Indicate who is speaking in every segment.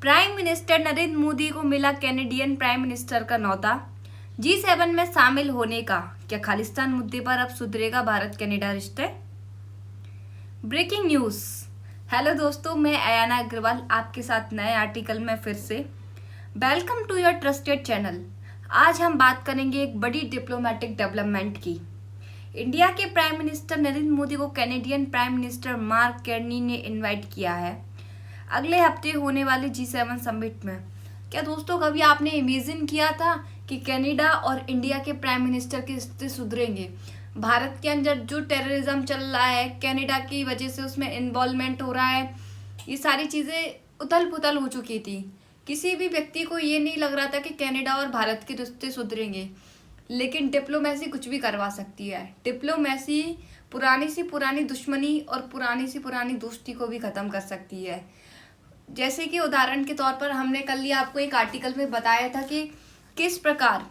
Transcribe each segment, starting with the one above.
Speaker 1: Prime minister Narendra Modi को मिला Canadian prime minister का न्योता। G7 में शामिल होने का। क्या खालिस्तान मुद्दे पर अब सुधरेगा भारत कनाडा रिश्ते? Breaking news. हेलो दोस्तों, मैं अयाना अग्रवाल आपके साथ नए आर्टिकल में फिर से। Welcome to your trusted channel. आज हम बात करेंगे एक बड़ी डिप्लोमेटिक डेवलपमेंट की। इंडिया के प्राइम मिनिस्टर नरेंद्र मोदी को Canadian prime minister Mark Carney ने इनवाइट किया है अगले हफ्ते होने वाले G7 समिट में। क्या दोस्तों कभी आपने इमेजिन किया था कि कनाडा और इंडिया के प्राइम मिनिस्टर के रिश्ते सुधरेंगे? भारत के अंदर जो टेररिज्म चल रहा है, कनाडा की वजह से उसमें इन्वॉल्वमेंट हो रहा है, ये सारी चीज़ें उथल पुथल हो चुकी थी। किसी भी व्यक्ति को ये नहीं लग रहा था कि कनाडा और भारत के रिश्ते सुधरेंगे, लेकिन डिप्लोमेसी कुछ भी करवा सकती है। डिप्लोमेसी पुरानी सी पुरानी दुश्मनी और पुरानी सी पुरानी दोस्ती को भी ख़त्म कर सकती है। जैसे कि उदाहरण के तौर पर हमने कल ही आपको एक आर्टिकल में बताया था कि किस प्रकार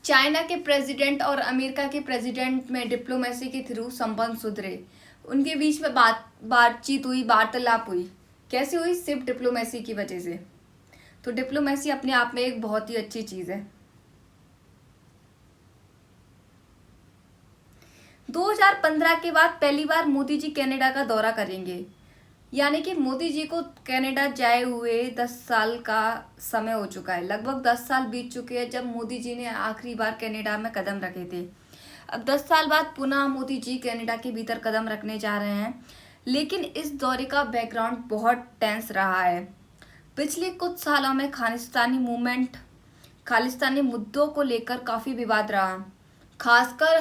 Speaker 1: चाइना के प्रेसिडेंट और अमेरिका के प्रेसिडेंट में डिप्लोमेसी के थ्रू संबंध सुधरे। उनके बीच में बातचीत हुई, वार्तालाप हुई। कैसे हुई? सिर्फ डिप्लोमेसी की वजह से। तो डिप्लोमेसी अपने आप में एक बहुत ही अच्छी चीज़ है। 2015 के बाद पहली बार मोदी जी कनाडा का दौरा करेंगे, यानी कि मोदी जी को कनाडा जाए हुए 10 साल का समय हो चुका है। लगभग 10 साल बीत चुके हैं जब मोदी जी ने आखिरी बार कनाडा में कदम रखे थे। अब 10 साल बाद पुनः मोदी जी कनाडा के भीतर कदम रखने जा रहे हैं, लेकिन इस दौरे का बैकग्राउंड बहुत टेंस रहा है। पिछले कुछ सालों में खालिस्तानी मुद्दों को लेकर काफ़ी विवाद रहा, खासकर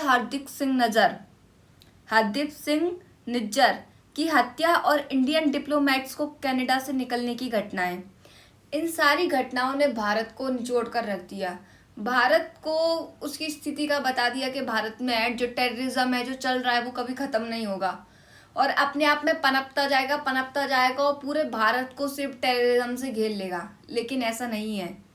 Speaker 1: हरदीप सिंह निज्जर की हत्या और इंडियन डिप्लोमेट्स को कनाडा से निकलने की घटनाएं। इन सारी घटनाओं ने भारत को निचोड़ कर रख दिया। भारत को उसकी स्थिति का बता दिया कि भारत में जो टेररिज्म है, जो चल रहा है, वो कभी ख़त्म नहीं होगा और अपने आप में पनपता जाएगा और पूरे भारत को सिर्फ टेररिज्म से घेर लेगा। लेकिन ऐसा नहीं है।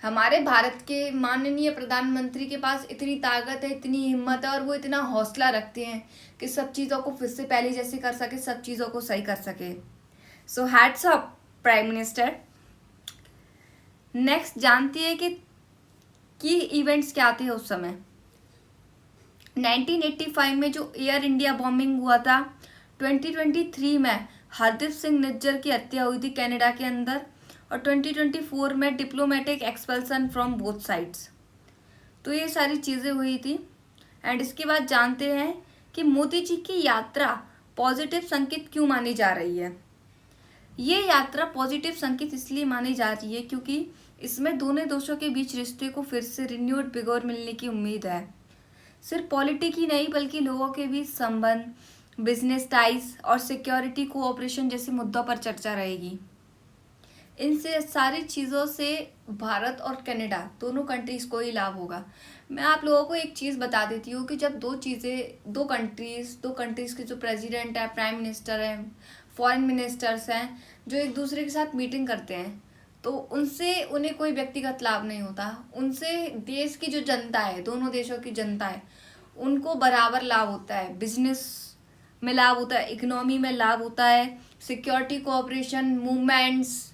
Speaker 1: हमारे भारत के माननीय प्रधानमंत्री के पास इतनी ताकत है, इतनी हिम्मत है और वो इतना हौसला रखते हैं कि सब चीज़ों को फिर से पहले जैसे कर सके, सब चीज़ों को सही कर सके। So hats off prime minister. Next जानती है कि इवेंट्स क्या थे उस समय। 1985 में जो एयर इंडिया बॉम्बिंग हुआ था, 2023 में हरदीप सिंह निज्जर की हत्या हुई थी कनाडा के अंदर, और 2024 में diplomatic expulsion from both sides. तो ये सारी चीज़ें हुई थी। एंड इसके बाद जानते हैं कि मोदी जी की यात्रा पॉजिटिव संकेत क्यों मानी जा रही है। ये यात्रा पॉजिटिव संकेत इसलिए मानी जा रही है क्योंकि इसमें दोनों देशों के बीच रिश्ते को फिर से रिन्यूड विगोर मिलने की उम्मीद है। सिर्फ पॉलिटिक ही नहीं बल्कि लोगों के बीच संबंध, बिजनेस टाइज और सिक्योरिटी कोऑपरेशन जैसे मुद्दों पर चर्चा रहेगी। इनसे सारी चीज़ों से भारत और कनाडा दोनों कंट्रीज़ को ही लाभ होगा। मैं आप लोगों को एक चीज़ बता देती हूँ कि जब दो कंट्रीज़ के जो प्रेसिडेंट है, प्राइम मिनिस्टर हैं, फॉरेन मिनिस्टर्स हैं, जो एक दूसरे के साथ मीटिंग करते हैं, तो उनसे उन्हें कोई व्यक्तिगत लाभ नहीं होता। उनसे देश की जो जनता है, दोनों देशों की जनता है, उनको बराबर लाभ होता है। बिजनेस में लाभ होता है, इकोनॉमी में लाभ होता है, security cooperation, movements,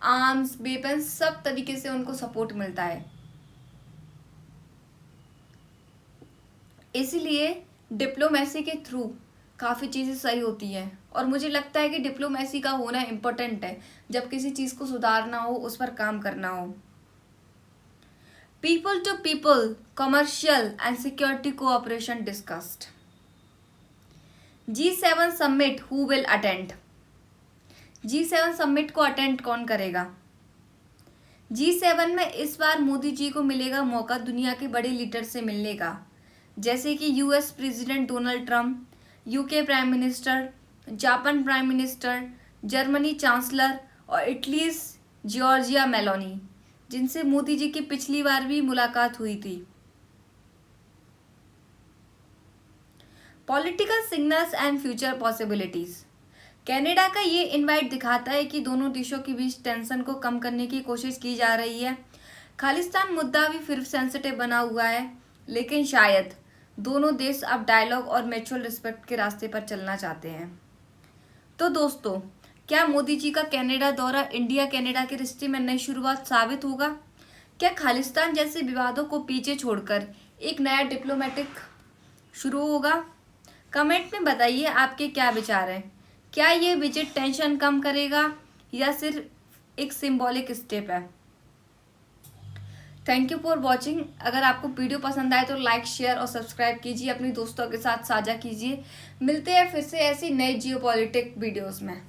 Speaker 1: arms, weapons, सब तरीके से उनको सपोर्ट मिलता है। इसीलिए डिप्लोमेसी के थ्रू काफ़ी चीज़ें सही होती हैं और मुझे लगता है कि डिप्लोमेसी का होना इम्पोर्टेंट है जब किसी चीज़ को सुधारना हो, उस पर काम करना हो। People to people commercial and security cooperation discussed. G7 summit who will attend. G7 summit को अटेंड कौन करेगा? G7 में इस बार मोदी जी को मिलेगा मौका दुनिया के बड़े लीडर से मिलने का, जैसे कि US president Donald Trump, UK prime minister, Japan prime minister, Germany chancellor और इटली जॉर्जिया मेलोनी, जिनसे मोदी जी की पिछली बार भी मुलाकात हुई थी। Political signals and future possibilities. Canada का ये इनवाइट दिखाता है कि दोनों देशों के बीच टेंशन को कम करने की कोशिश की जा रही है। खालिस्तान मुद्दा भी फिर सेंसिटिव बना हुआ है, लेकिन शायद दोनों देश अब डायलॉग और म्यूचुअल रिस्पेक्ट के रास्ते पर चलना चाहते हैं। तो दोस्तों, क्या मोदी जी का कनाडा दौरा इंडिया कनाडा के रिश्ते में नई शुरुआत साबित होगा? क्या खालिस्तान जैसे विवादों को पीछे छोड़कर एक नया डिप्लोमेटिक शुरू होगा? कमेंट में बताइए आपके क्या विचार हैं। क्या ये विजिट टेंशन कम करेगा या सिर्फ एक सिंबॉलिक स्टेप है? Thank you for watching. अगर आपको वीडियो पसंद आए तो लाइक, शेयर और सब्सक्राइब कीजिए, अपने दोस्तों के साथ साझा कीजिए। मिलते हैं फिर से ऐसी नई जियोपॉलिटिक वीडियोस में।